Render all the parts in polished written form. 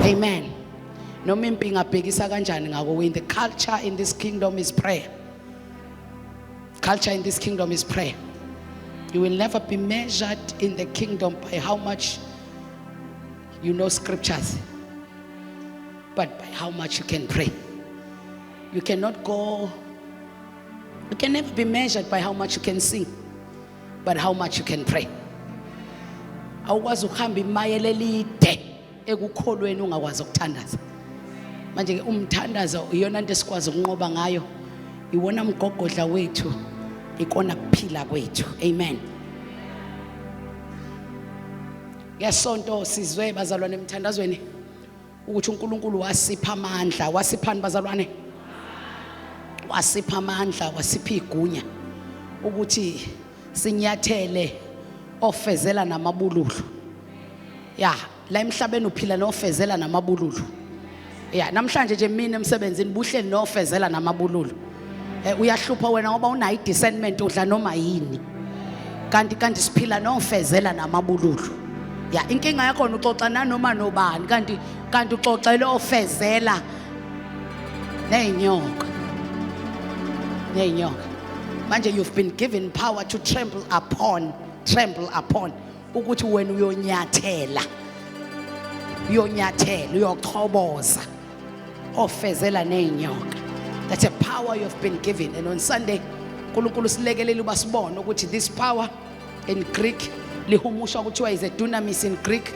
Amen. Noma impinga bhekisa kanjani ngako wini, the culture in this kingdom is prayer. Culture in this kingdom is prayer. You will never be measured in the kingdom by how much you know scriptures, but by how much you can pray. You cannot go, you can never be measured by how much you can sing, but how much you can pray. Awukwazi ukuhamba imayele elide ekukholweni ungakwazi ukuthandaza. Manje ke umthandazo iyona into esikwazi ukunqoba ngayo. Iwona mgogodla wethu, ikona kuphila kwethu. Amen. Ngesonto sizwe bazalwane emthandazweni ukuthi uNkulunkulu wasipha amandla. Wasiphani bazalwane? Wasipha amandla, wasipha igunya ukuthi sinyathele ofezela namabululu. Ya, la emhlabeni uphila nofezela namabululu. Ya, namhlanje nje mina emsebenzini buhleli nofezela namabululu. Uyahlupha wena ngoba unayi discernment udla noma yini. Kanti siphila nofezela namabululu. Ya, inkinga yakho uxoxa nanoma nobani kanti uxoxele ofezela neinyoka. Manje you've been given power to trample upon ukuthi wena uyonyathela uyochoboza ofezela neinyoka. That's a power you've been given. And on Sunday uNkulunkulu silekelele uba sibone ukuthi this power in Greek lihumusha kuthiwa is a dunamis in Greek,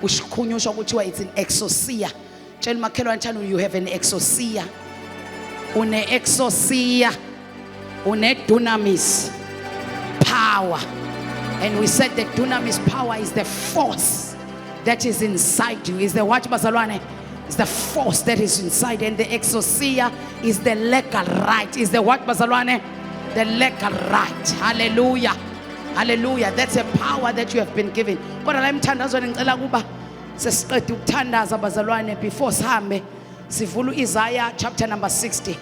ushikhunyusha kuthiwa it's an exousia. Tell makhelwane thana you have an exousia. Une exousia, une dunamis power. And we said the dunamis power is the force that is inside you. Is the what, bazalwane? It's the force that is inside. And the exousia is the legal right. Is the what, bazalwane? The legal right. Hallelujah. Hallelujah. That's a power that you have been given. Kodwa la emthandazweni ngicela kuba sesiqeda ukuthandaza bazalwane before sihambe sivula Isaiah chapter number 60.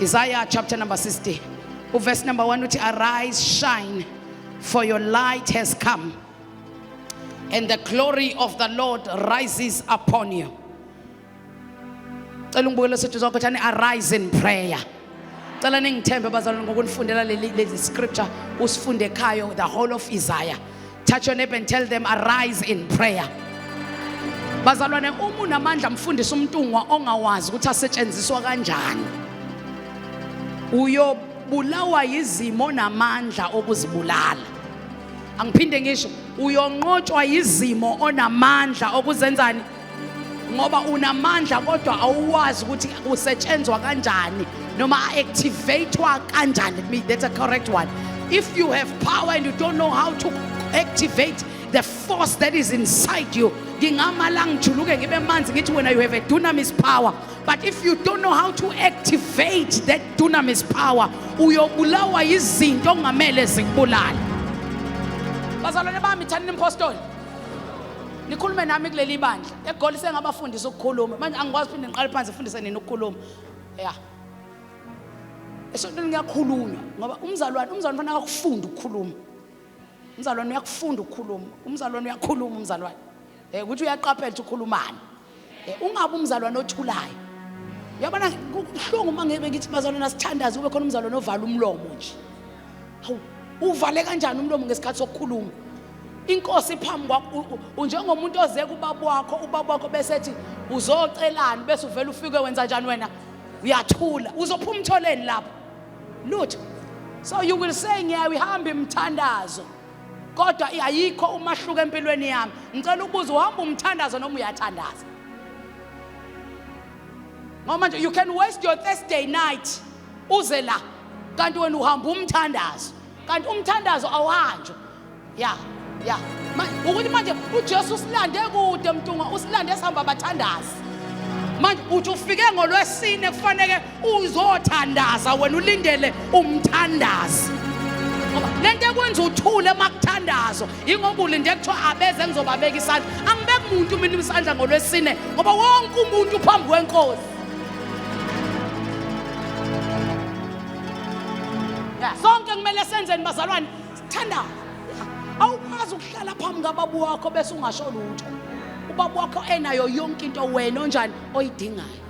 Isaiah chapter number 60. Verse number 1 uthi arise, shine, for your light has come, and the glory of the Lord rises upon you. Cela ngibukele sethu zonke thani arise in prayer. Cela ningithembe bazalwane ngokunifundela leli scripture usifunde ekhaya the whole of Isaiah. Touch your neighbor and tell them arise in prayer. Bazalwane uma unamandla mfundisa umntungwa ongawazi ukuthi asetshenziswa kanjani. Uyobulawa yizimo namandla okuzibulala. Angiphinde ngisho uyonqotshwa yizimo onamandla okuzenzani ngoba unamandla kodwa awuwazi ukuthi usetshenzwa kanjani noma activatewa kanjani. That's a correct one. If you have power and you don't know how to activate the force that is inside you, ngingamalang ngijuluke ngibe manzi ngithi wena you have a dunamis power, but if you don't know how to activate that dunamis power uyobulawa yizinto ongamele zikubulala. Bazalwane bami thani impostoli nikhulume nami kuleli bandla eGoli sengabafundisa ukukhuluma manje angikwazi phinde ngiqale phansi ngifundise nini ukukhuluma. Yeah, esontweni ngiyakhulunywa ngoba umzalwane fanele akufunda ukukhuluma. Umzalwane uyakufunda ukukhuluma. Umzalwane uyakhuluma umzalwane. Ukuthi uyaqaphela ukuthi ukhulumani. Ungabe umzalwane othulayo. Uyabona kuhlungu mangebe ngithi bazalwane asithandaze ube khona umzalwane ovala umlomo nje. Hawu uvale kanjani umlomo ngesikhathi sokukhuluma? Inkosi phambi kwakho unjengomuntu ozeka ubaba wakho bese ethi uzocelana bese uvela ufike wenza njani wena? Uyathula. Uzophuma umtholeni lapho. Lutho. So you will say ngiyayihambe imthandazo. Kodwa ayikho umahluko empilweni yami. Ngicela ukubuza uhamba umthandazo noma uyathandaza? Ngoba manje you can waste your Thursday night uze la kanti wena uhamba umthandazo. Kanti umthandazo awuhanjwa. Yeah. Ukuthi manje uJesu usilande kude mntunga usilande sihamba abathandazi. Manje uthi ufike ngolwesine kufanele uzothandaza wena ulindele umthandazi. Ngoba lento ekwenza uthule emakuthandazo ingoba ulinde kuthiwa abeze ngizobabeka isandla. Angibeki umuntu mina isandla ngolwesine ngoba wonke umuntu phambi kwenkosi. Sonke kumele senzeni bazalwane sithandaza. Awukwazi ukuhlala phambi kaBaba wakho bese ungasho lutho. ubaba wakho enayo yonke into wena onjani oyidingayo.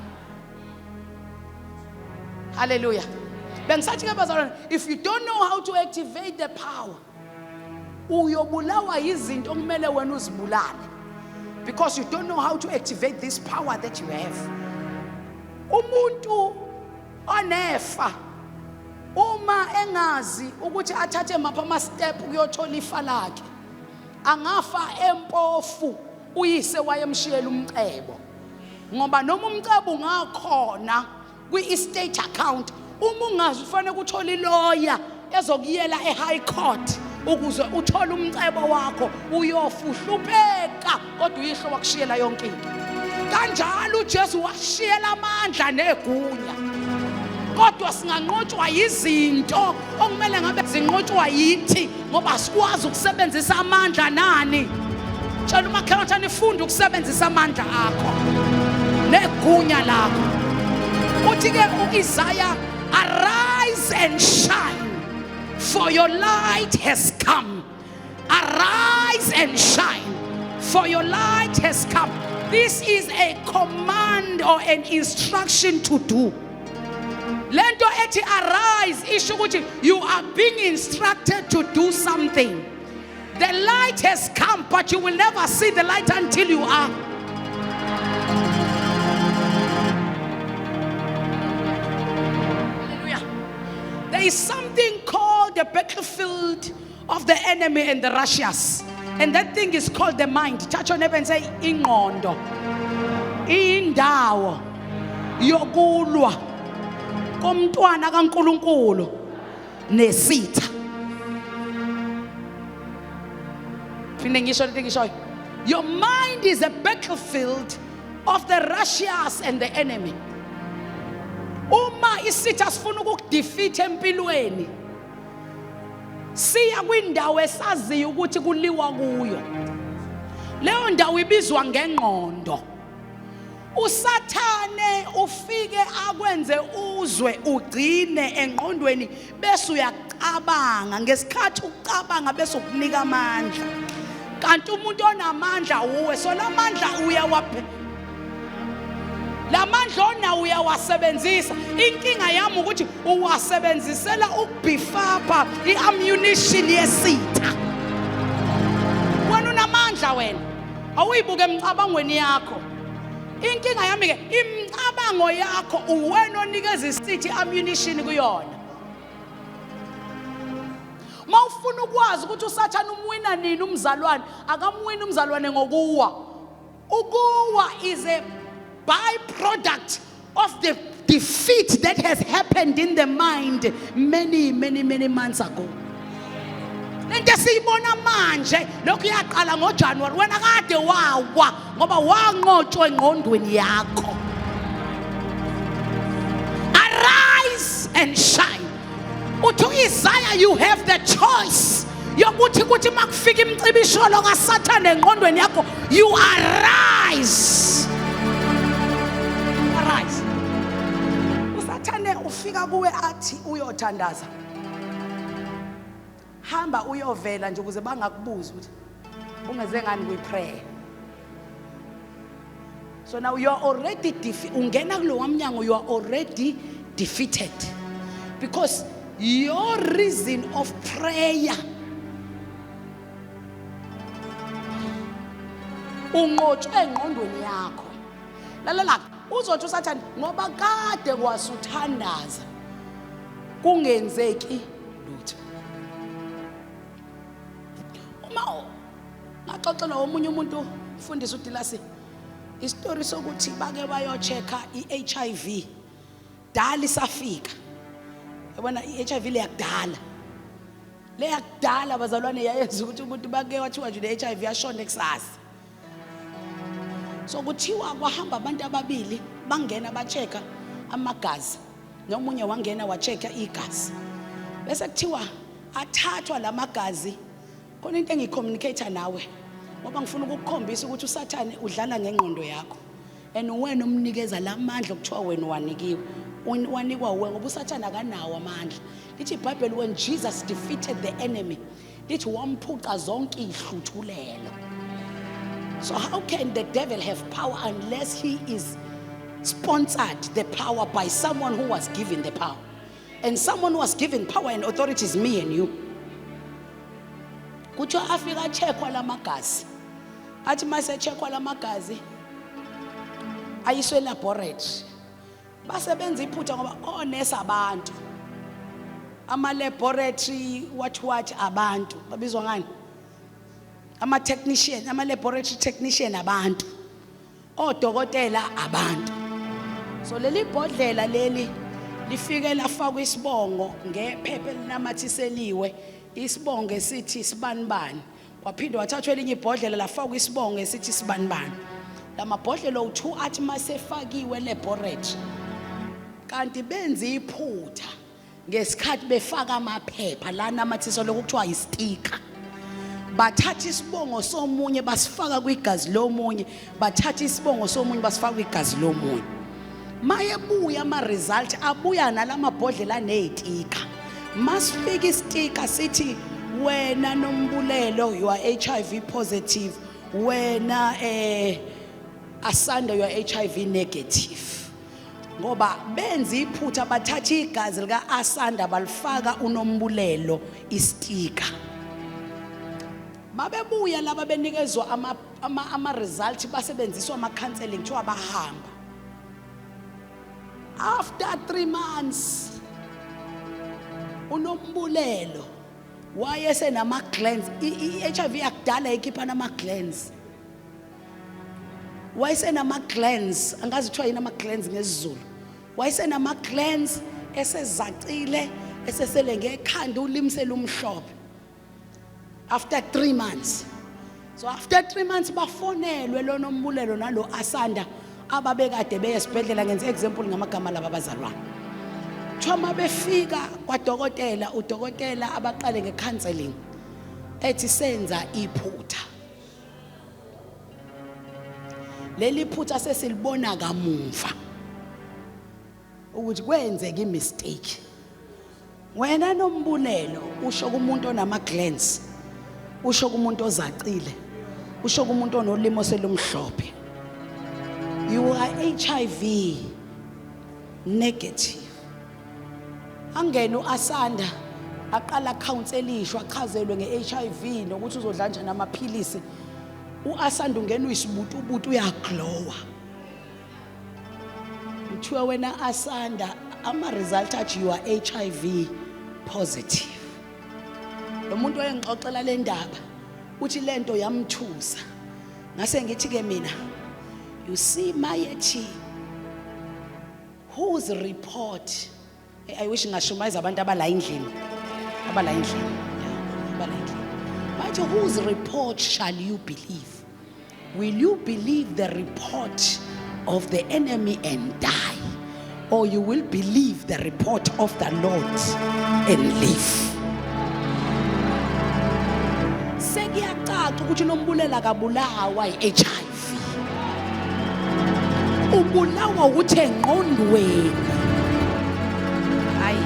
Hallelujah. Bengisathi ke bazalwane, if you don't know how to activate the power, uyobulawa izinto okumele wena uzibulale, because you don't know how to activate this power that you have. Umuntu onefa uma engazi ukuthi athathe mapha ama step ukuyothola ifa lakhe, angafa empofu uyise wayemshiyela umcebo. Ngoba noma umcebo ungakhona kwi-estate account, uma ungazi ufanele ukuthola ilawyer ezokuyela e-high court ukuze uthole umcebo wakho, uyofuhlupheka kodwa uyihlo wakushiyela yonke into. Kanjalo uJesu washiyela amandla negunya, kodwa singanqotshwa izinto okumele ngabe zinqotshwa yithi ngoba sikwazi ukusebenzisa amandla nani. Tshela umakhelwane nifunda ukusebenzisa amandla akho negunya lakho. Uthi ke uIsaiah, arise and shine, for your light has come. Arise and shine, for your light has come. This is a command or an instruction to do. Lento ethi arise isho ukuthi you are being instructed to do something. The light has come, but you will never see the light until you are. There is something called the battlefield of the enemy and the Russians, and that thing is called the mind. Touch on heaven and say ingqondo, indawo yokulwa komntwana kaNkulunkulu nesitha. Your mind is a battlefield of the Russians and the enemy. Uma isitha sifuna ukudefeat empilweni, siya kwindawo esaziyo ukuthi kuliwa kuyo. Leyo ndawo ibizwa ngengqondo. Usathane ufike akwenze uzwe ugcine engqondweni bese uyacabanga, ngesikhathi ucabanga bese ukunika amandla. Kanti umuntu onamandla uwe, so lamandla uyawaphe. Lamandla ona uyawasebenzisa. Inkinga yami ukuthi uwasebenzisela ukubhifapha iammunition yesitha. Wena unamandla wena, awuyibuke emcabangweni yakho. Inkinga yami ke imicabango yakho uwena onikeza isithi ammunition kuyona. Mawufuna ukwazi ukuthi uSathane umwina nini umzalwane, akamwini umzalwane ngokuwa. Ukuwa is a byproduct of the defeat that has happened in the mind many months ago. Lento siyibona manje lokhu yaqala ngoJanuary, wena kade wawa ngoba wanqotshwa engqondweni yakho. Arise and shine. Uthi uIsaiah, you have the choice yokuthi kuthi makufika imcibisholo kaSathane engqondweni yakho, you arise. Arise. uSathane ufika kuwe athi uyothandaza, hamba uyovela nje ukuze bangakubuza ukuthi ungeze ngani kwi-prayer. So now you are already ungena kulo wamnyango, you are already defeated, because your reason of prayer unqotshwe engqondweni yakho. Lalela, uzothi uSathane ngoba kade kwasuthandaza kungenzeki lutho. Uma ngaxoxela omunye umuntu ufundisa uDilasi istory sokuthi bake bayochecka iHIV dali safika. Yabona iHIV le yakudala. Le yakudala bazalwane yayenza ukuthi umuntu bake wathiwa nje leHIV yashona kusasa. So kuthiwa kwahamba abantu ababili bangena bachecka amagazi, nomunye wangena wachecka igazi. Bese kuthiwa athathwa lamagazi. Khona into engicommunicate nawe ngoba ngifuna ukukukhombisa ukuthi uSathane udlala ngengqondo yakho, and wena umnikeza lamandla okuthiwa wena wanikiwe. Wanikwa wena ngoba uSathane akanawo amandla. Lithi iBhayibheli, when Jesus defeated the enemy, lithi wamphuca zonke ihluthulelo. So how can the devil have power unless he is sponsored the power by someone who was given the power? And someone who was given power and authority is me and you. Kuthiwa afika checkwa lamagazi. Athi mase checkwa lamagazi ayiswe laboratory. Basebenza iphutha ngoba onesa abantu. Ama laboratory what abantu babizwa ngani? Ama technician, ama laboratory technician abantu. Odokotela abantu. So leli bhodlela leli lifike lafakwa isibongo ngephepha elinamathiseliwe, isibongo esithi isibanibani. Waphinde wathathwa elinye ibhodlela lafakwa isibongo esithi isibanibani. Lamabhodlela u2 athi masefakiwe laboratory kanti benza iphutha ngesikhathi befaka amaphepha la namathiso lokuthiwa isticker. Bathatha isibongo somunye basifaka kwigazi lomunye, bathatha isibongo somunye basifaka kwigazi lomunye. Mayebuya ama result abuya nalamabhodlela nezitika. Masifika isticker sithi wena Nombulelo you are HIV positive, wena Asanda you are HIV negative. Ngoba benza iphutha bathatha igazi lika Asanda balifaka uNombulelo isticker. Mabebuya laba benikezwa ama result basebenziswa ama counseling kuthiwa bahamba. After 3 months uNombulelo wayesenama glands iHIV yakudala ikhipha nama glands. Wayesenama glands angazi kuthiwa yini ama glands ngesiZulu. Wayesenama glands esezacile esesele ngekhanda ulimsela umhlophe. After 3 months. So after 3 months bafonelwe lo Nombulelo nalo Asanda ababekade beye esibhedlela ngenze example ngamagama laba bazalwane. Thoma befika kwaDokotela, uDokotela abaqale ngecounseling ethi senza iphutha. Leli phutha sesilibona kamuva ukuthi kwenzeka imistake. Wena Nombulelo usho kumuntu onama glands, usho kumuntu ozacile, usho kumuntu onolimo selumhlophe. You are HIV negative. Angena uAsanda aqala counselishwa achazelwe ngeHIV nokuthi uzodla njani amaphilisi. UAsanda ungena uyisibutubutu uyaglowa. Uthiwa wena Asanda ama result athi you are HIV positive. Lo muntu oyengixoxela le ndaba uthi lento yamthusa. Ngase ngithi ke mina you see mayethi whose report I wish ngashumayeza abantu abala endlini abala endlini but whose report shall you believe? Will you believe the report of the enemy and die, or you will believe the report of the Lord and live? Sekuyacaca ukuthi Nombulela kabulawa iHIV. Ubulawa ukuthi engqondweni. Ay.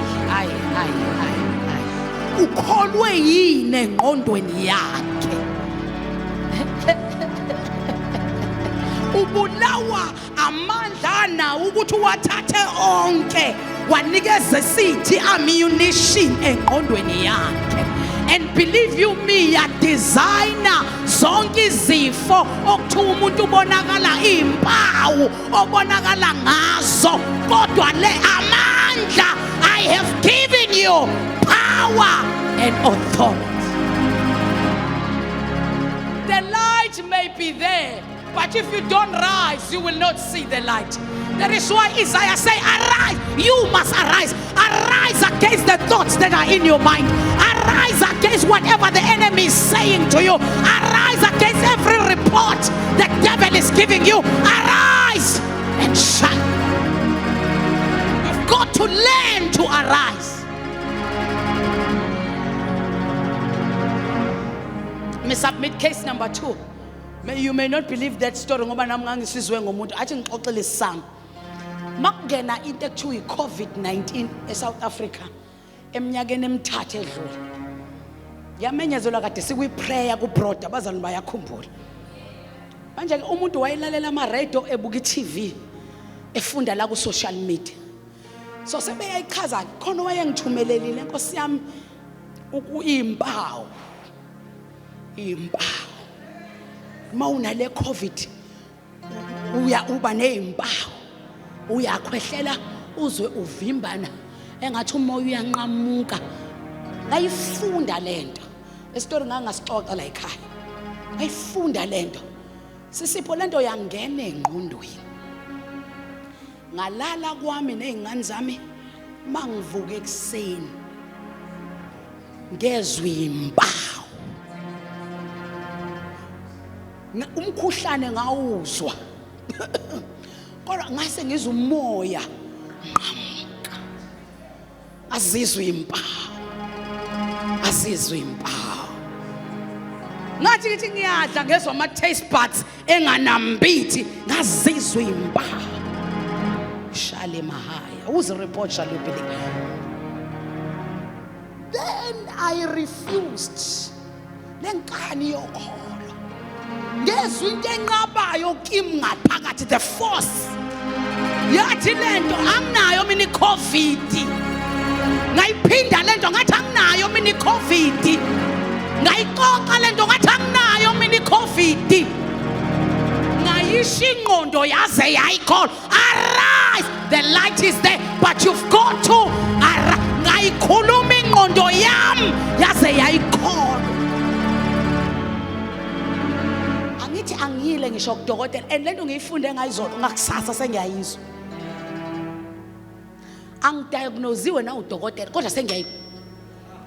Ukholwe yini engqondweni yakhe? Ubulawa amandla na ukuthi wathathe onke wanikeza sithi ammunition engqondweni yakhe. And believe you me, ya designer zonke izifo okuthiwa umuntu ubonakala impawu obonakala ngazo, kodwa le amandla I have given you power and authority. The light may be there, but if you don't rise, you will not see the light. That is why Isaiah say, arise, you must arise. Arise against the thoughts that are in your mind. Arise against whatever the enemy is saying to you. Arise against every report the devil is giving you. Arise and shine. You've got to learn to arise. May submit case number 2. You may not believe that story ngoba nami ngangisizwe ngomuntu athi ngixoxele isamba. Makungena into ekuthiwa iCovid-19 eSouth Africa eminyakeni emithathu edlule. Yamenyezelwa kade sikwi prayer ku broad abazalwane bayakhumbula. manje ke umuntu wayelalela ama radio ebuka iTV efunda la ku social media. So sebeyayichaza khona wayengithumelelile Nkosi yami impawu mawuna le COVID uba nezimpawu uyakhwehlela uzwe uvimbana engathi umoya uyanqamuka ngayifunda lento isitori ngangasixoxa la ekhaya ngayifunda lento sisipho lento yangena engqondweni ngalala kwami nezingane zami mangivuka ekseni ngezwe impawu umkhuhlane ngawuzwa kodwa ngase ngizwe umoya azizwe impawu ngathi ngithi ngiyadla ngezwe ama taste buds enganambithi ngazizwe impawu shale mahaya who's report shall you believe. Then I refused lenkani yokholo ngezwe into enqabayo kimi ngaphakathi the force yathi lento anginayo mina iCovid ngayiphinda lento ngathi anginayo mina iCovid ngayixoxa lento ngathi anginayo mina iCovid ngayisho ingqondo yaze yayikhola arise the light is there but you've got to ngayikhuluma ingqondo yami yaze yayikhola angithi angiyile ngisho kudokotela and lento ngiyifunde ngayizolo ngakusasa sengiyayizwa angidiagnosewe na udokotela kodwa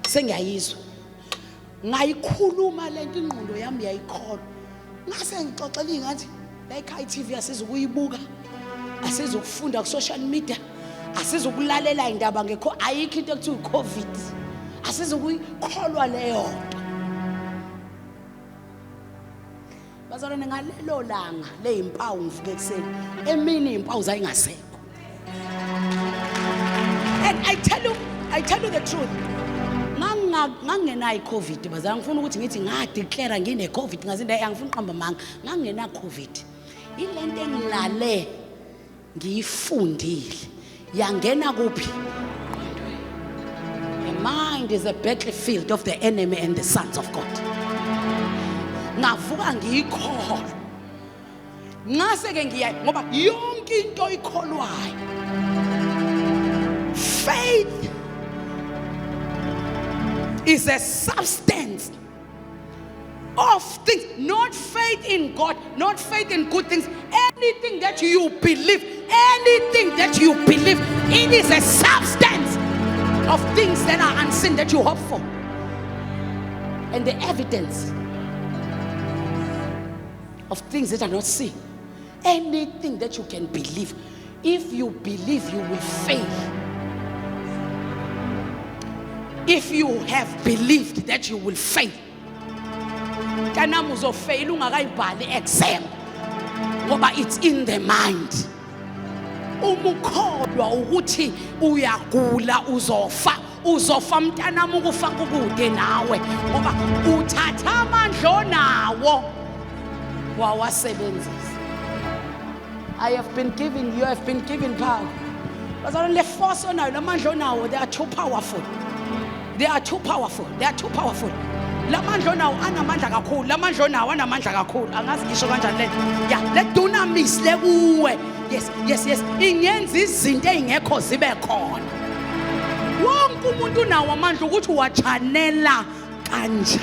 sengiyayizwa ngayikhuluma lento ingqondo yami yayikhola ngase ngixoxela ingathi la ekhaya iTV asizukuyibuka asizukufunda ku social media asizukulalela indaba ngekho ayikho into ekuthiwa iCovid asizukuyikholwa leyo nto bazalwane ngalelo langa lezimpawu ngivuke ekseni emini izimpawu zayingasekho and I tell you the truth ngangena iCovid bazalwane ngifuna ukuthi ngithi ngadeclare ngine COVID ngazinto angifuna uqamba manga ngangena COVID ilento engilale ngiyifundile yangena kuphi the mind is a battlefield of the enemy and the sons of God ngavuka ngiyikhola ngase ke ngiya ngoba yonke into ikholwayo faith is a substance of things, not faith in God, not faith in good things. Anything that you believe, it is a substance of things that are unseen that you hope for. And the evidence of things that are not seen. Anything that you can believe. If you believe, you will fail. If you have believed that you will fail, kanamu uzofail ungakayibhali exam ngoba it's in the mind. Umukholwa ukuthi uyagula uzofa mntanami ukufa kukude nawe ngoba uthatha amandla onawo wawasebenzisa. You have been given power. But on the force onayo lamandla onawo they are too powerful. Lamandla nawo anamandla kakhulu, lamandla nawo anamandla kakhulu. Angazi ngisho kanjani le. Yeah, le dunamis le kuwe. Yes. Ingenza izinto ezingekho zibe khona. Wonke umuntu nawo amandla ukuthi uwachanela kanjani.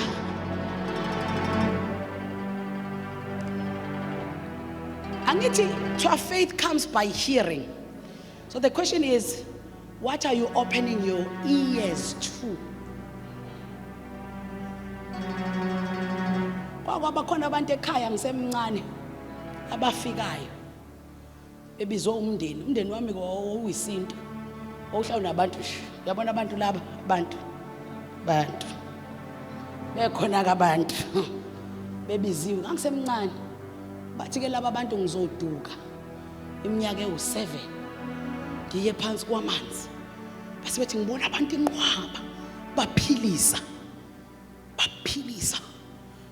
Angithi to faith comes by hearing. So the question is, what are you opening your ears to? Kwaba khona abantu ekhaya ngisemncane abafikayo ebizwe umndeni wami owisinto ohlala nabantu yabona abantu laba bantu bekhona kabantu bebiziwe ngisemncane bathi ke laba abantu ngizoduka iminyaka ewu7 ngiye phansi kwamanzi base bethi ngibona abantu inqwaba baphilisa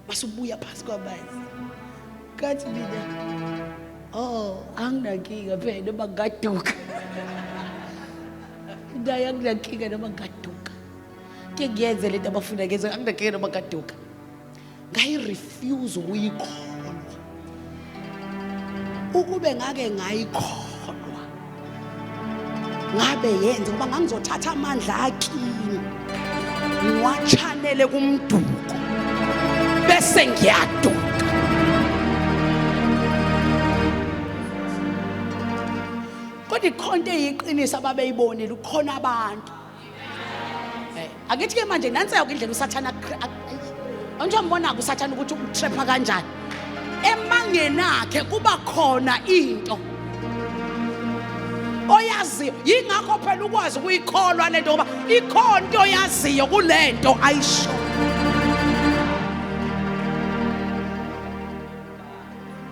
masubuya phansi kwamanzi Kathi mina, oh, anginankinga phela noma ngaduka. Ndaye anginankinga noma ngaduka. Ke ngiyenze lento abafuna ngenze anginankinga noma ngaduka. Ngayirefuse ukuyikholwa. Ukube ngake ngayikholwa. Ngabe yenze ngoba ngangizothatha amandla akini. Ngiwachanele kumduko. Bese ngiyaduka. Kodwa ikhonto eyiqiniso ababeyibonile ukhona abantu. Akithi ke manje nansi ayike indlela usathana anjalo mbona usathana ukuthi utrapha kanjani. Emangeni akhe kuba khona into oyaziyo yingakho phela ukwazi ukuyikholwa lento ngoba ikhonto oyaziyo kulento ayisho.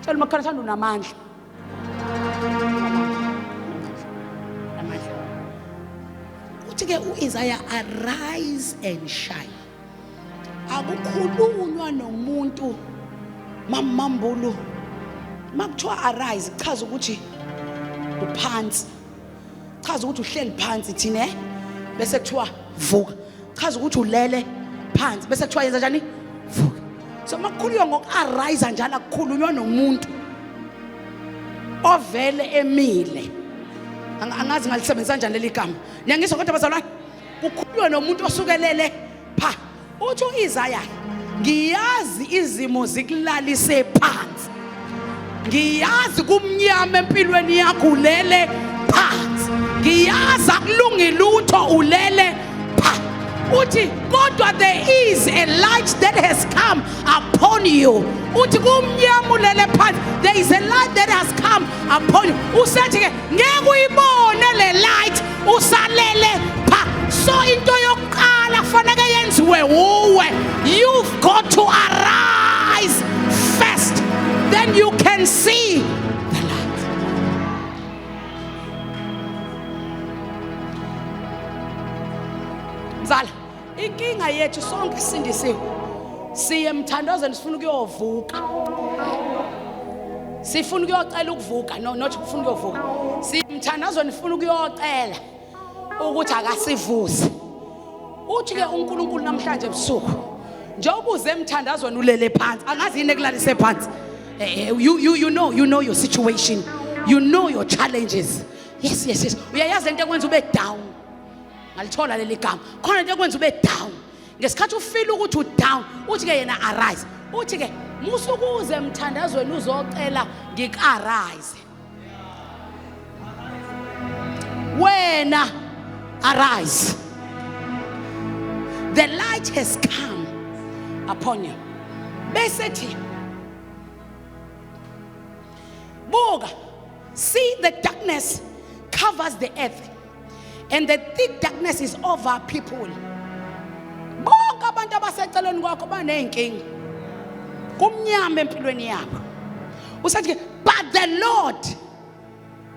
Tshela makhona thanda unamandla. Uthi-ke uIsaiah arise and shine. Akukhulunywa nomuntu mamambulu. Makuthiwa arise chaza ukuthi uphansi. Chaza ukuthi uhleli phansi thine bese kuthiwa vuka. Chaza ukuthi ulele phansi bese kuthiwa yenza njani? Vuka. So makukhulunywa ngoku-arise njalo akukhulunywa nomuntu ovele emile. Angazi ngalisebenzisa kanjani leli gama. Niyangizwa kodwa bazalwane? Kukhulunywa nomuntu osukelele pha. Uthi uIsaiah, ngiyazi izimo zikulalise phansi. Ngiyazi kumnyama empilweni yakho ulele phansi. Ngiyazi akulungile utho ulele phansi. Uthi kodwa there is a light that has come upon you. Uthi kumnyama ulele phansi. There is a light that has come upon you. Usethi ke ngeke uyibone le light usalele phansi. So into yokuqala kufanele yenziwe uwe. You've got to arise first. Then you can see the light. Mzala, inkinga yethu sonke sindisiwe. Siye emthandazweni sifuna ukuyovuka. Sifuna ukuyocela ukuvuka, no not ukufuna ukuyovuka. Siye emthandazweni sifuna ukuyocela ukuthi akasivuze. Uthi ke uNkulunkulu namhlanje ebusuku njengoba uze emthandazweni ulele phansi angazi yini ekulalise phansi. You know your situation. You know your challenges. Yes. Uyayazi into ekwenza ube down. Ngalithola leli gama. Khona into ekwenza ube down. Ngesikhathi ufeel ukuthi u-down, uthi ke yena arise. Uthi ke musukuze emthandazweni uzocela ngik-arise. Wena arise. The light has come upon you. Besethi Boga, see the darkness covers the earth and the thick darkness is over people. Bonke abantu abaseceleni kwakho banenkinga. Kumnyama empilweni yakho. Usathi but the Lord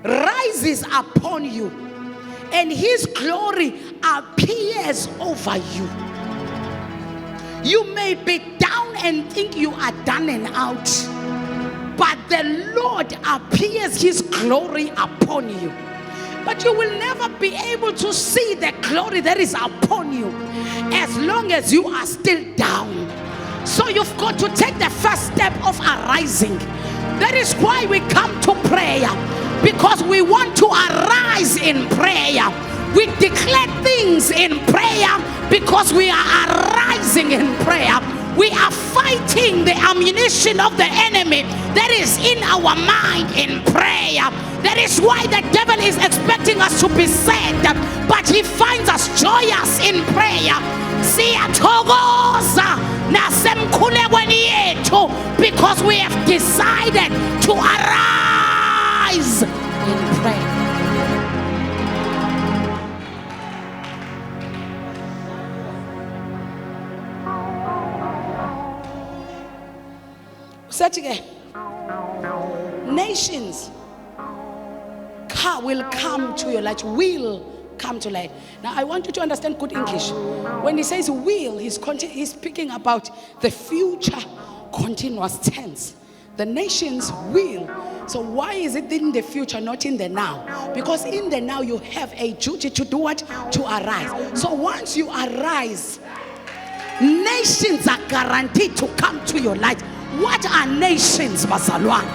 rises upon you and his glory appears over you. You may be down and think you are done and out, but the Lord appears his glory upon you. But you will never be able to see the glory that is upon you as long as you are still down. So you've got to take the first step of arising. That is why we come to prayer, because we want to arise in prayer. We declare things in prayer because we are arising in prayer. We are fighting the ammunition of the enemy that is in our mind in prayer. That is why the devil is expecting us to be sad, but he finds us joyous in prayer. Siyathokoza nasemkhulekweni yethu because we have decided to arise in prayer. Nations will come to your light, will come to light. Now I want you to understand good English. When he says will, he's speaking about the future continuous tense. The nations will. So why is it in the future, not in the now? Because in the now you have a duty to do what? To arise. So once you arise, nations are guaranteed to come to your light. What are nations, Bazalwan?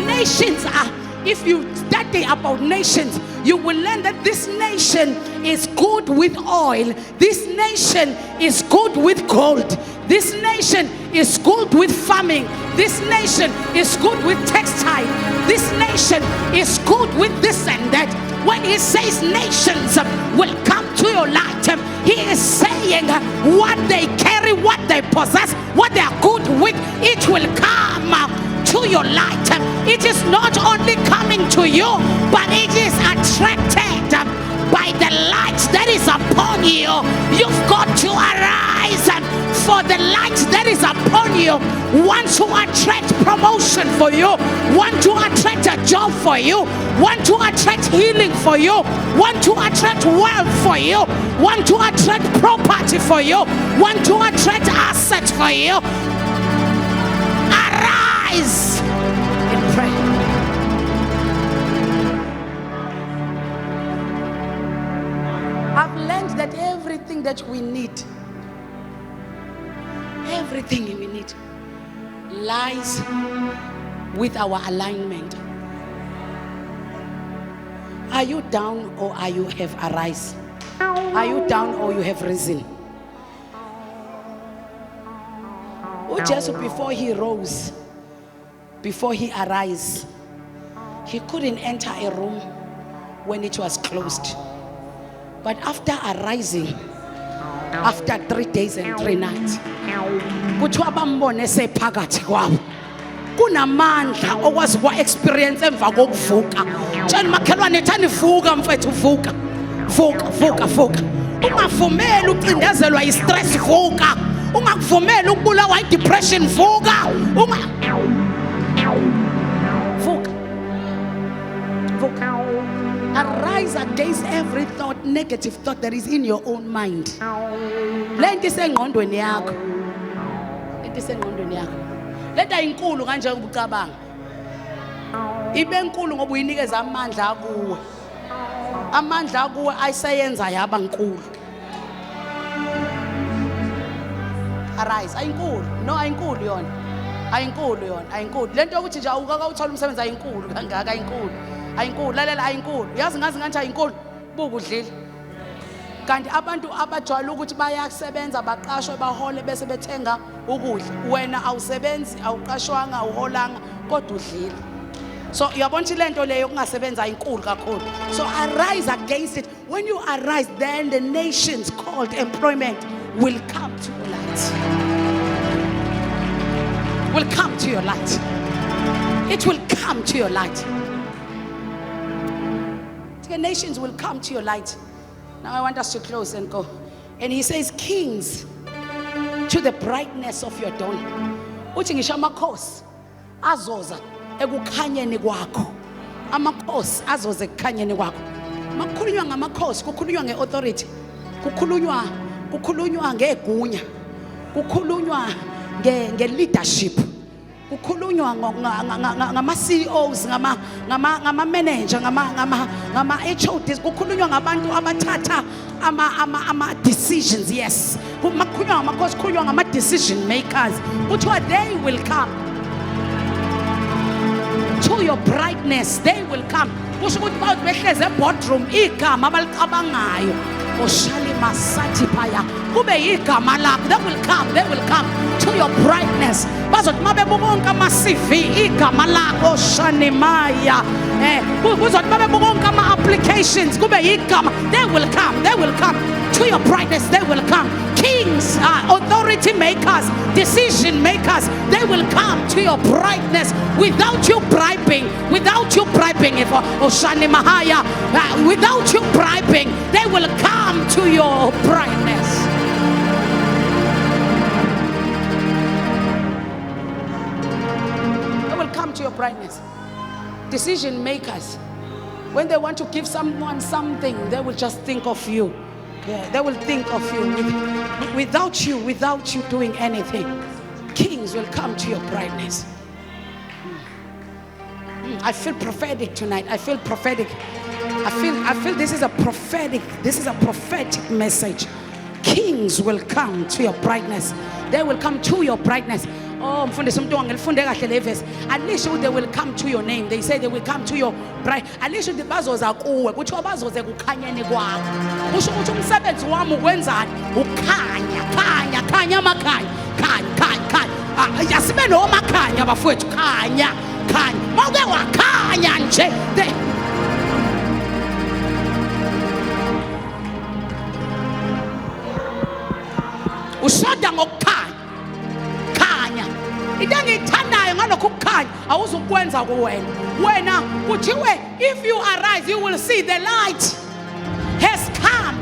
Nations are, if you study about nations, you will learn that this nation is good with oil. This nation is good with gold. This nation is good with farming. This nation is good with textile. This nation is good with this and that. When he says nations will come to your light, he is saying what they carry, what they possess, what they are good with, it will come to your light. It is not only coming to you, but it is attracted by the light that is upon you. You've got to arise for the light that is upon you. Want to attract promotion for you, want to attract a job for you, want to attract healing for you, want to attract wealth for you, want to attract property for you, want to attract assets for you. Arise and pray. I've learned that everything that we need, everything we need lies with our alignment. Are you down or are you have arise? Are you down or you have risen? Jesus, before he rose, before he arise, he couldn't enter a room when it was closed. But after arising, after 3 days and 3 nights, kuthiwa bambone sephakathi kwabo. Kunamandla okwazi kwa experience emva kokuvuka. Tshela makhelwane thani vuka mfethu vuka. Vuka. Ungavumeli ucindezelwa istress vuka. Ungakuvumeli ukubulawa idepression vuka. Vuka. Arise against every thought, negative thought that is in your own mind. Lento isengqondweni yakho. Leta inkulu kanje ukucabanga. Ibe enkulu ngoba uyinikeza amandla akuwe. Amandla akuwe ayiseyenza yaba nkulu. Arise, ayinkulu. No, ayinkulu yona. Ayinkulu. Lento ukuthi nje awukaka uthola umsebenzi ayinkulu kangaka ayinkulu. Ayinkulu, lalela ayinkulu. Yazi ngazi kanti ayinkulu. Buka udlile. Kanti abantu abajwayele ukuthi bayasebenza baqashwe bahole bese bethenga ukudla. Wena awusebenzi, awuqashwanga, awuholanga kodwa udlile. So uyabona ukuthi lento leyo kungasebenza inkulu kakhulu. So arise against it. When you arise, then the nations called employment will come to your light. Will come to your light. It will come to your light. The nations will come to your light. Now I want us to close and go. And he says, kings to the brightness of your dawn. Uthi ngisho amakhosi azoza ekukhanyeni kwakho. Amakhosi azoza ekukhanyeni kwakho. Makukhulunywa ngamakhosi, kukhulunywa ngeauthority. Kukhulunywa ngegunya. Kukhulunywa ngeleadership. Kukhulunywa ngama CEOs, ngama manager, ngama HODs, kukhulunywa ngabantu abathatha ama decisions. Yes, kukhulunywa ngamakhosi, kukhulunywa ngama decision makers. Kuthiwa they will come to your brightness. They will come. Kusho ukuthi bawuthi behleze eboardroom igama abalicabangayo oshali masathi phaya kube igama lakho. They will come to your brightness. Bazothi mabebuka onke ama CV igama lakho oshanimaya kuzothi mabebuka onke ama applications kube igama. They will come to your brightness. They will come. Kings, authority makers, decision makers, they will come to your brightness without you bribing. If Oshani Mahaya, without you bribing, they will come to your brightness. They will come to your brightness. Decision makers, when they want to give someone something, they will just think of you. Yeah, they will think of you without you doing anything. Kings will come to your brightness. I feel prophetic tonight. I feel prophetic. I feel this is a prophetic message. Kings will come to your brightness. They will come to your brightness. Oh, mfundisi umuntu ngilifunde kahle le verse. At least they will come to your name. They say they will come to your bright. At least bazoza kuwe. Kuthiwa bazoze kukhanyeni kwakho. Kusho ukuthi umsebenzi wami ukwenzani? Ukhanya, khanya amakhanya. Khanya. Yasibe noma khanya bafowethu, khanya. Mawuke wakhanya nje. Ushoda ngokukhanya. Into engiyithandayo ngalokho ukukhanya awuzukwenza kuwena kuthiwe if you arise you will see the light has come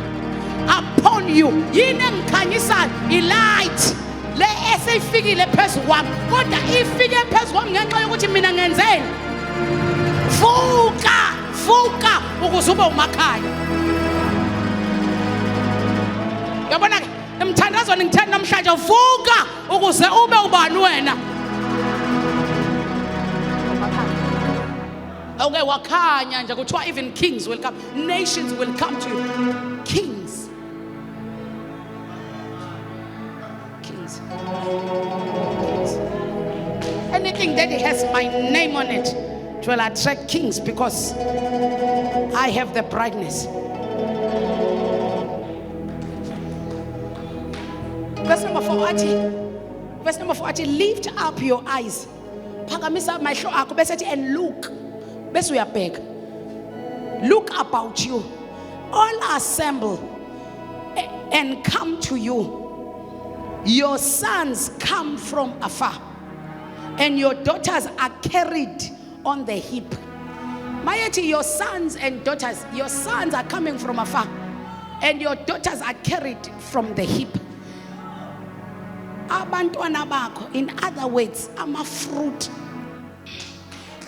upon you. Yini engikhanyisayo ilight le eseyifikile phezulu kwami, kodwa ifike phezulu kwami ngenxa yokuthi mina ngenzeni? Vuka ukuze ube umakhaya. Yabona ke emthandazweni ngithanda namhlanje, vuka ukuze ube ubani wena. Okay, wakhanya nje kuthiwa even kings will come, nations will come to you. Kings. Anything that has my name on it will attract kings because I have the brightness. Verse number 4 athi lift up your eyes. Phakamisa amehlo akho bese athi and look. Bese uyabheka. Look about you. All assemble and come to you. Your sons come from afar, and your daughters are carried on the hip. Mayati, your sons and daughters, your sons are coming from afar, and your daughters are carried from the hip. Abantwana bakho, in other words, ama fruit.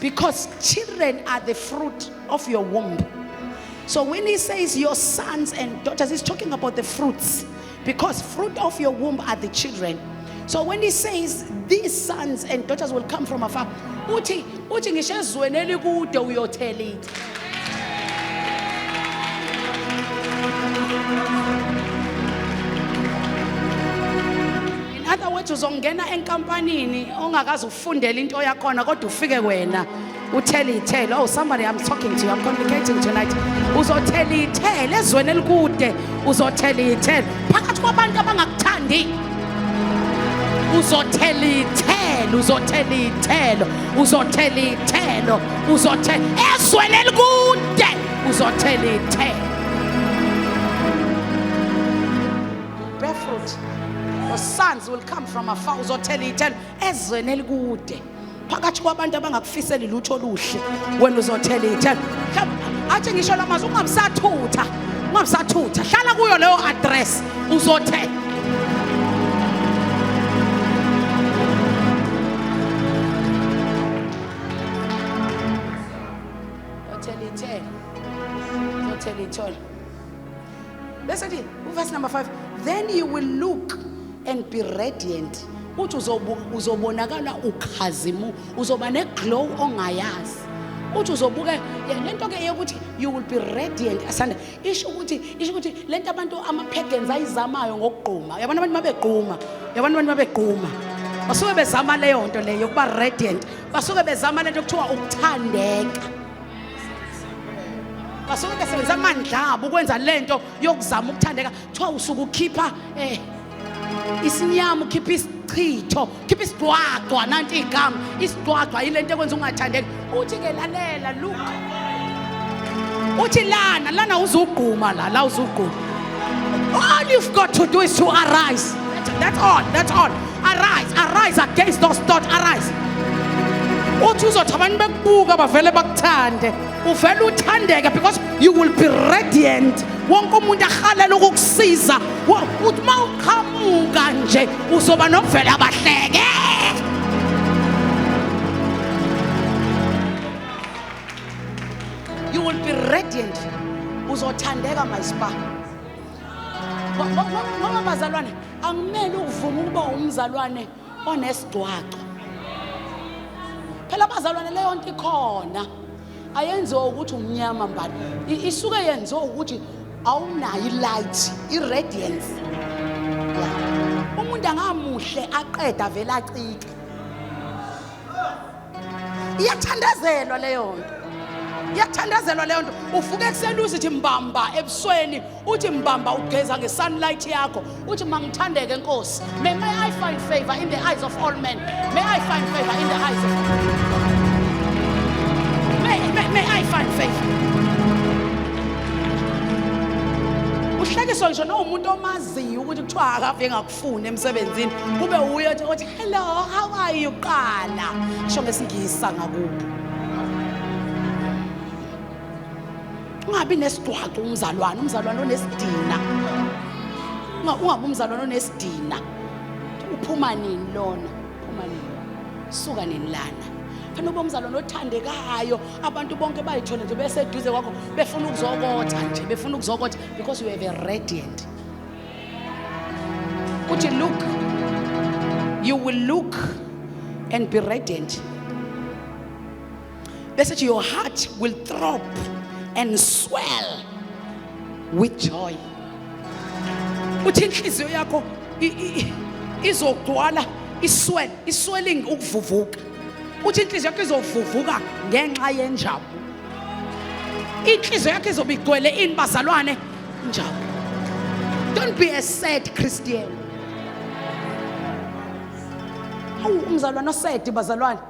Because children are the fruit of your womb. So when he says your sons and daughters, he's talking about the fruits. Because fruit of your womb are the children. So when he says these sons and daughters will come from afar, uthi ngisho ezweni elikude uyothela it. In other words, uzongena enkampanini ongakazi ufundela into yakhona kodwa ufike wena uthela ithela. Oh, somebody, I'm talking to you, I'm communicating tonight. Uzothela ithela ezweni elikude, uzothela ithela phakathi kwabantu abangakuthandi. Uzothela ithelo ezweni elikude, uzothela ithelo. Bear fruit. Your sons will come from afar. Uzothela ithelo ezweni elikude. Phakathi kwabantu abangakufiseli lutho oluhle, wena uzothela ithelo. Athi ngisho lamazwi ungabisathuta. Hlala kuyo leyo address uzothela. Listen to verse number 5. Then you will look and be radiant. Uthi uzobonakala ukhazimu, uzoba neglow ongayazi. Uthi uzobuka lento ke yokuthi you will be radiant. Asanda isho ukuthi lento abantu ama-pagans ayizamayo ngokugquma. Yabona abantu mabegquma basuke bezama leyo nto leyo yokuba radiant. Basuke bezama lento kuthiwa ukuthandeka. Basuke besebenza amandla abo ukwenza lento yokuzama ukuthandeka. Kuthiwa usuke ukhipha isinyama, ukhipha isichitho, ukhipha isidwagwa. Nanti igama isidwagwa yilento ekwenza ungathandeki. Uthi ke lalela look. Uthi lana uzugquma la uzugquma. All you've got to do is to arise. That's all. Arise against those thoughts. Arise. Uthi uzothi abantu bekubuka bavele bakuthande. Uvele uthandeke because you will be radiant. Wonke umuntu ahalela ukukusiza. Uthi mawuqhamuka nje uzoba nokuvela abahleke. You will be radiant. Uzothandeka my spa. Ngoba bazalwane angimele ukuvuma ukuba umzalwane onesidwaqo. phela abazalwane leyo nto ikhona ayenziwa ukuthi umnyama mbali isuke yenziwa ukuthi awunayo ilight iradiance umuntu angamuhle aqeda vela acike iyathandazelwa leyo nto iyathandazelwa leyo nto uvuke ekuseni uzithi mbamba ebusweni uthi mbamba ugeza ngesunlight yakho uthi mangithandeke Nkosi may I find favor in the eyes of all men may I find favor in the eyes of may I find favor uhlekiswa ngisho nomuntu omaziyo ukuthi kuthiwa akave ngakufuna emsebenzini kube uye othi hello how are you qala sho ngesingisa ngakubo ungabi nesigcwaco umzalwane onesidina ungabi umzalwane onesidina uphuma nini lona suka nini lana fanele ube umzalwane othandekayo abantu bonke bayithola nje beseduze kwakho befuna ukuzokotha because you have a radiant kuthi look you will look and be radiant bese your heart will throb and swell with joy uthi inhliziyo yakho izogcwala iswelling ukuvuvuka uthi inhliziyo yakho izovuvuka ngenxa yenjabulo inhliziyo yakho izobe igcwele ini bazalwane injabulo don't be a sad Christian umzalwane osedi bazalwane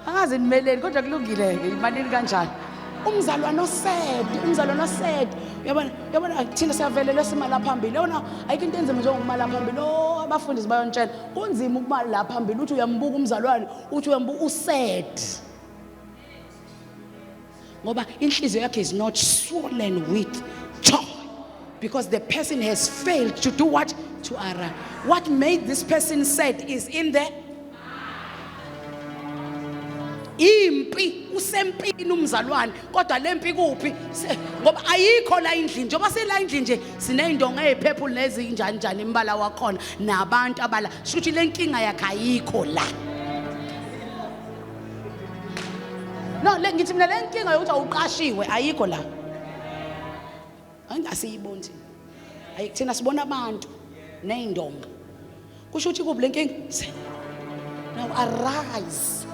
angazi nimeleni kodwa kulungile ke imanini kanjani umzalwane osedi uyabona thina siyavelela simala phambili yona ayikho into enzima njengomala phambili abafundisi bayontshela kunzima ukumala la phambili uthi uyambuka umzalwane uthi uyambuka used ngoba inhliziyo yakhe is not swollen with joy because the person has failed to do what to arrive what made this person sad is in the impi usempini umzalwane kodwa lempi kuphi ngoba ayikho la endlini njengoba sela endlini nje sineyindonga eziphephule nezinjani njani imbala wakhona nabantu abala shuthi lenkinga yakhe ayikho la no ngithi mina lenkinga yokuthi awuqashiwe ayikho la angasiyiboni ayikuthina sibona abantu neyindonga kusho ukuthi kuphi lenkinga now arise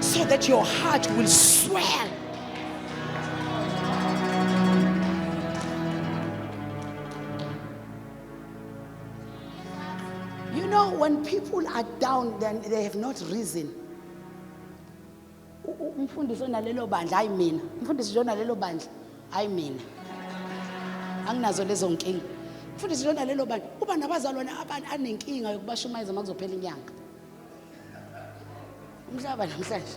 so that your heart will swell. You know, when people are down, then they have not risen. Umfundisi onalelo bandla hayi mina. Umfundisi onalelo bandla hayi mina. Anginazo lezo nkinga. Umfundisi onalelo bandla uba nabazalwane abanenkinga yokubashumayeza makuzophela inyanga. Mhlaba namhlanje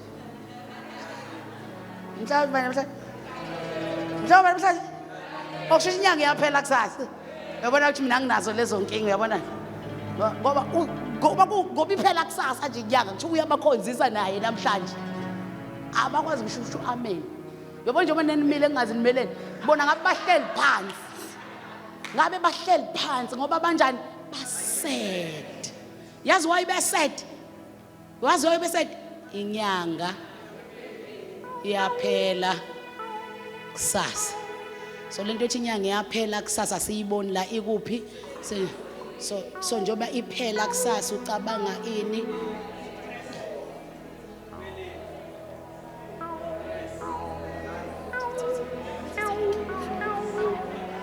okusho inyanga iyaphela kusasa uyabona ukuthi mina nginazo lezo nkinga uyabona ngoba iphela kusasa nje inyanga kuthiwa uyabakhonzisa naye namhlanje abakwazi ukusho amen uyabona njengoba nenimile engazi nimeleni bona ngabe bahleli phansi ngoba banjani based yazi why besed inyanga iyaphela kusasa so lento ethi inyanga iyaphela kusasa siyiboni la ikuphi so njoba iphela kusasa ucabanga ini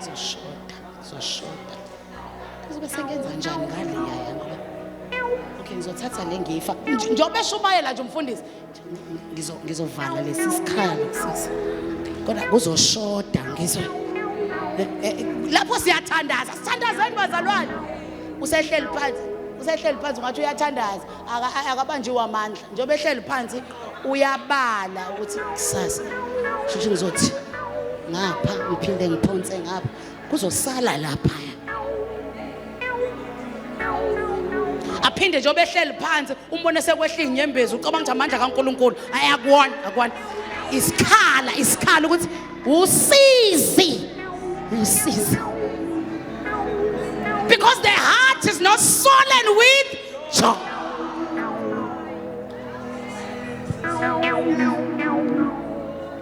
zoshota kuzobe sengenza njani ngale yaya ngoba okay ngizothatha le ngifa njobe eshumayela nje umfundisi ngizovala lesi sikhalo kusasa kodwa kuzoshoda lapho sithandazeni bazalwane usehleli phansi ungathi uyathandaza akabanjiwa amandla njobe ehleli phansi uyabala ukuthi kusasa shushu ngizothi ngapha ngiphinde ngiphonse ngapha kuzosala lapha aphinde nje obehleli phansi umbone sekwehla inyembezi ucabanga ukuthi amandla kaNkuluNkulu ayakuwona isikhala ukuthi usizi because the heart is not swollen with joy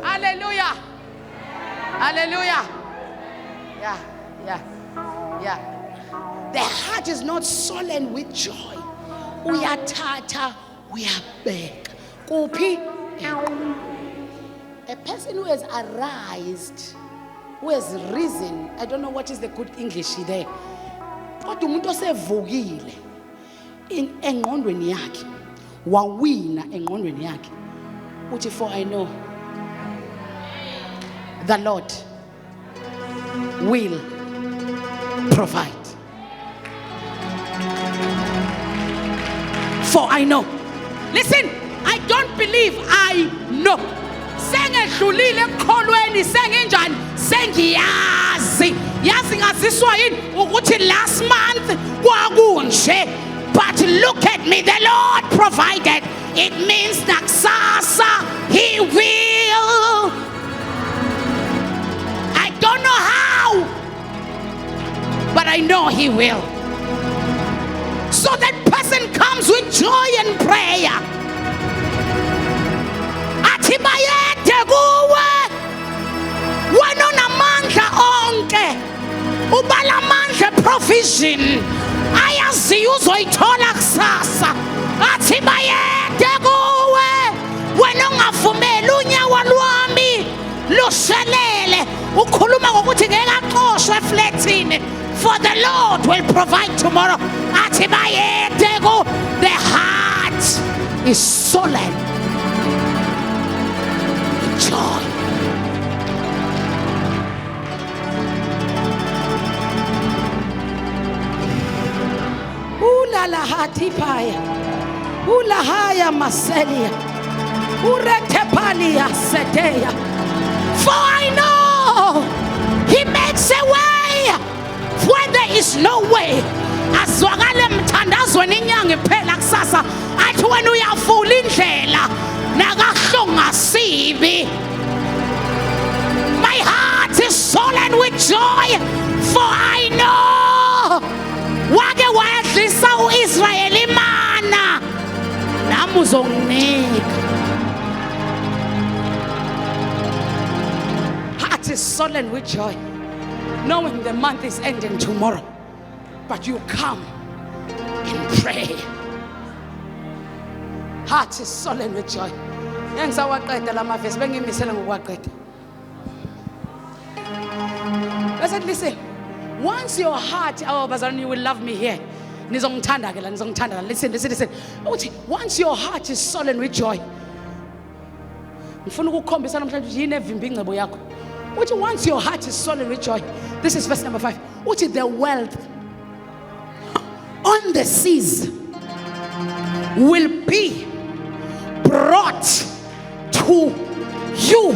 Hallelujah. Hallelujah. Yeah. The heart is not sullen with joy. Uyathatha, uyabheka. Kuphi? A person who has arised, who has risen, I don't know what is the good English there. Kodwa umuntu osevukile engqondweni yakhe, wawina engqondweni yakhe. Uthi for I know the Lord will provide. For I know. Listen, I don't believe I know. Sengedlulile ekholweni senginjani sengiyazi. Yazi ngaziswa yini ukuthi last month kwakunje. But look at me, the Lord provided. It means nakusasa He will. I don't know how, but I know He will. So that person comes with joy and prayer. Athi bayede kuwe wena onamandla onke, ubala amandla provision, ayazi uzoyithola kusasa. Athi bayede kuwe wena ongavumeli unyawo lwami lushelele, ukhuluma ngokuthi ngeke aqoshwe efletini. For the Lord will provide tomorrow. Athi bayede ku, the heart is sullen with joy. Ulala hatipaya, ulahaya maselia, uretepalia seteya. For I know He makes a way where there is no way. Azwakale mthandazweni inyanga iphela kusasa, athi wena uyavula indlela nakahlonga sibi. My heart is sullen with joy, for I know wake wayadlisa uIsrael imana, nami uzonginika. Heart is sullen with joy, knowing the month is ending tomorrow, but you come in prayer. Heart is sullen with joy. Ngisawaqeda la mavesi bengimisela ngokwaqeda. I said, listen, once your heart, oh bazalwane, you will love me here. Nizongithanda ke la, nizongithanda la. Listen. Once your heart is sullen with joy, ngifuna ukukhombisa namhlanje ukuthi yini evimba ingcebo yakho. Uthi once your heart is sullen with joy, this is verse number 5. Uthi the wealth on the seas will be brought to you.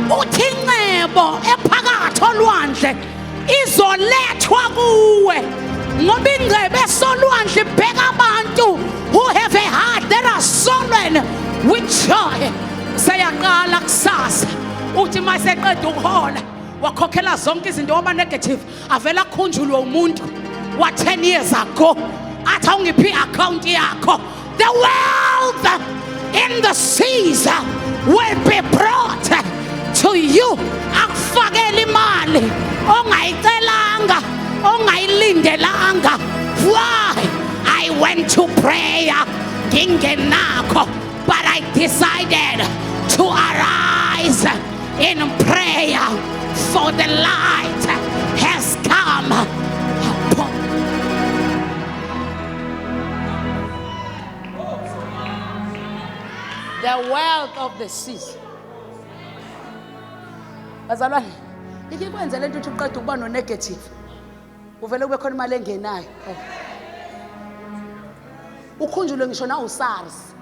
Uthi ingcebo ephakathi olwandle izolethwa kuwe, ngoba ingcebo esolwandle ibheka abantu who have a heart that are sullen with joy. Sayaqala kusasa uthi mayiseqeda ukuhola wakhokhela zonke izinto wama negative avela khunjulwe umuntu wa 10 years ago, athi awungiphi account yakho. The wealth in the seas will be brought to you. Akufakela imali ongayicelanga ongayilindelanga. Why? I went to prayer ngingenakho, but I decided to arise in prayer, for the light has come upon. The wealth of the seas. Bazalwane, ikikwenza lento uthi uqeda ukuba no negative, uvele kube khona imali engenayo. Ukhunjulwe ngisho na uSARS.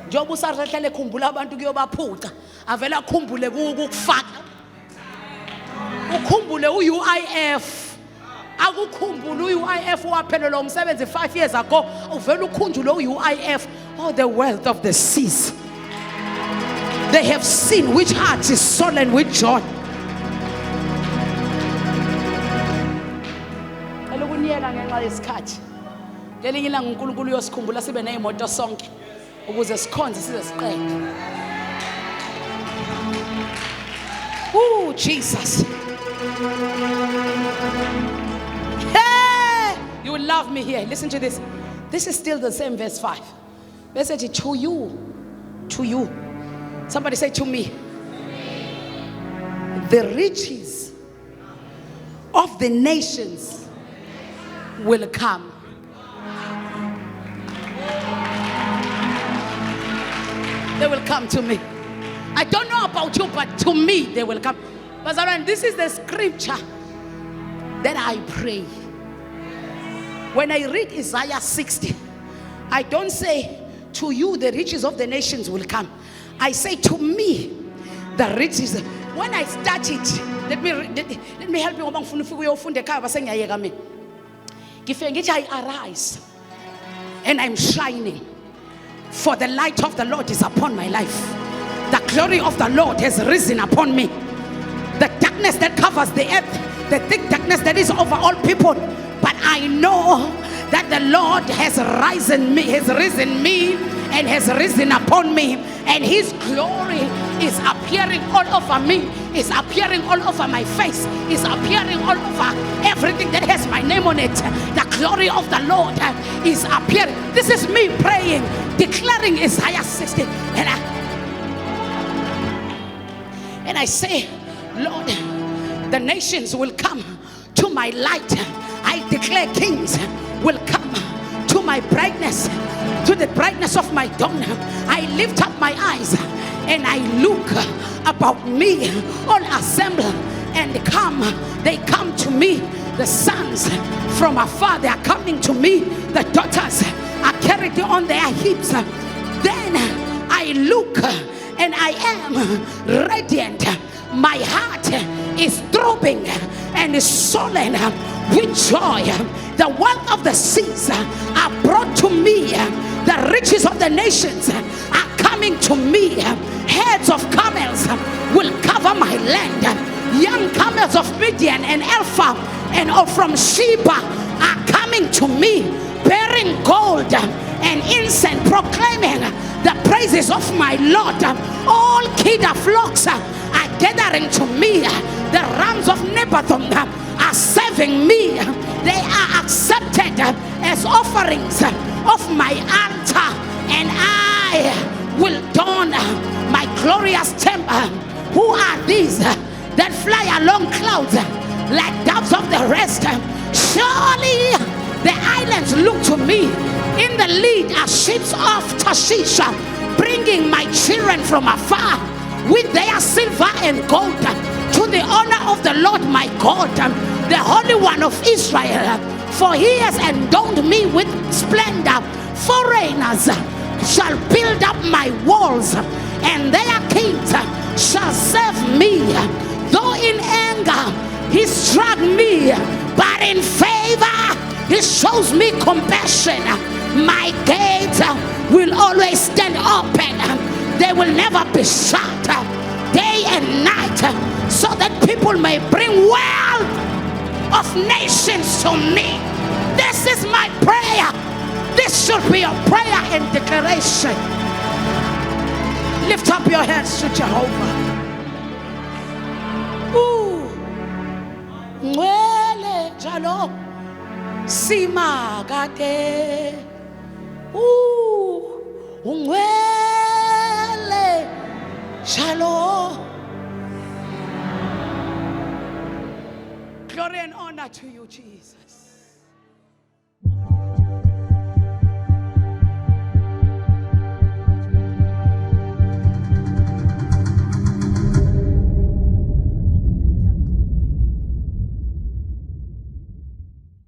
Njengoba uSARS ehlele ekhumbula abantu kuyobaphuca, avela akhumbule ukufaka. Ukhumbule uUIF. Akukhumbule uUIF waphelelwa umsebenzi 5 years ago, uvela ukhunjule uUIF. Oh, the wealth of the seas. They have seen which heart is sullen with joy. Elokuniela ngenxa yesikhathi. Ngelinye ilanga uNkulunkulu uyosikhumbula sibe nezimoto sonke ukuze sikhonze size siqede. Ooh, Jesus. Hey, you will love me here. Listen to this. This is still the same verse 5. Message to you. To you. Somebody say to me. The riches of the nations will come. They will come to me. I don't know about you, but to me they will come. But this is the scripture that I pray. When I read Isaiah 60, I don't say to you the riches of the nations will come. I say to me the riches. When I start it, let me help you. I arise and I'm shining, for the light of the Lord is upon my life. The glory of the Lord has risen upon me. The darkness that covers the earth, the thick darkness that is over all people, but I know that the Lord has risen me and has risen upon me, and his glory is appearing all over me, is appearing all over my face, is appearing all over everything that has my name on it. The glory of the Lord is appearing. This is me praying, declaring Isaiah 60, and I say, Lord, the nations will come to my light. I declare kings will come to my brightness, to the brightness of my dawn. I lift up my eyes and I look about me, all assemble and come. They come to me. The sons from afar, they are coming to me. The daughters are carried on their hips. Then I look and I am radiant. My heart is throbbing and is swollen with joy. The wealth of the seas are brought to me. The riches of the nations are coming to me. Heads of camels will cover my land. Young camels of Midian and Ephah and all from Sheba are coming to me, bearing gold and incense, proclaiming the praises of my Lord. All Kedar flocks are gathering to me. The rams of Nebathon are serving me. They are accepted as offerings of my altar, and I will don my glorious temple. Who are these that fly along clouds like doves of the rest? Surely the islands look to me. In the lead are ships of Tarshish, bringing my children from afar with their silver and gold, to the honor of the Lord my God, the Holy One of Israel. For he has endowed me with splendor. Foreigners shall build up my walls, and their kings shall serve me. Though in anger he struck me, but in favor he shows me compassion. My gates will always stand open. They will never be shut day and night, so that people may bring wealth of nations to me. This is my prayer. This should be your prayer and declaration. Lift up your hands to Jehovah. Ngwele jalo simagate. Ngwele jalo. Glory and honor to you, Jesus.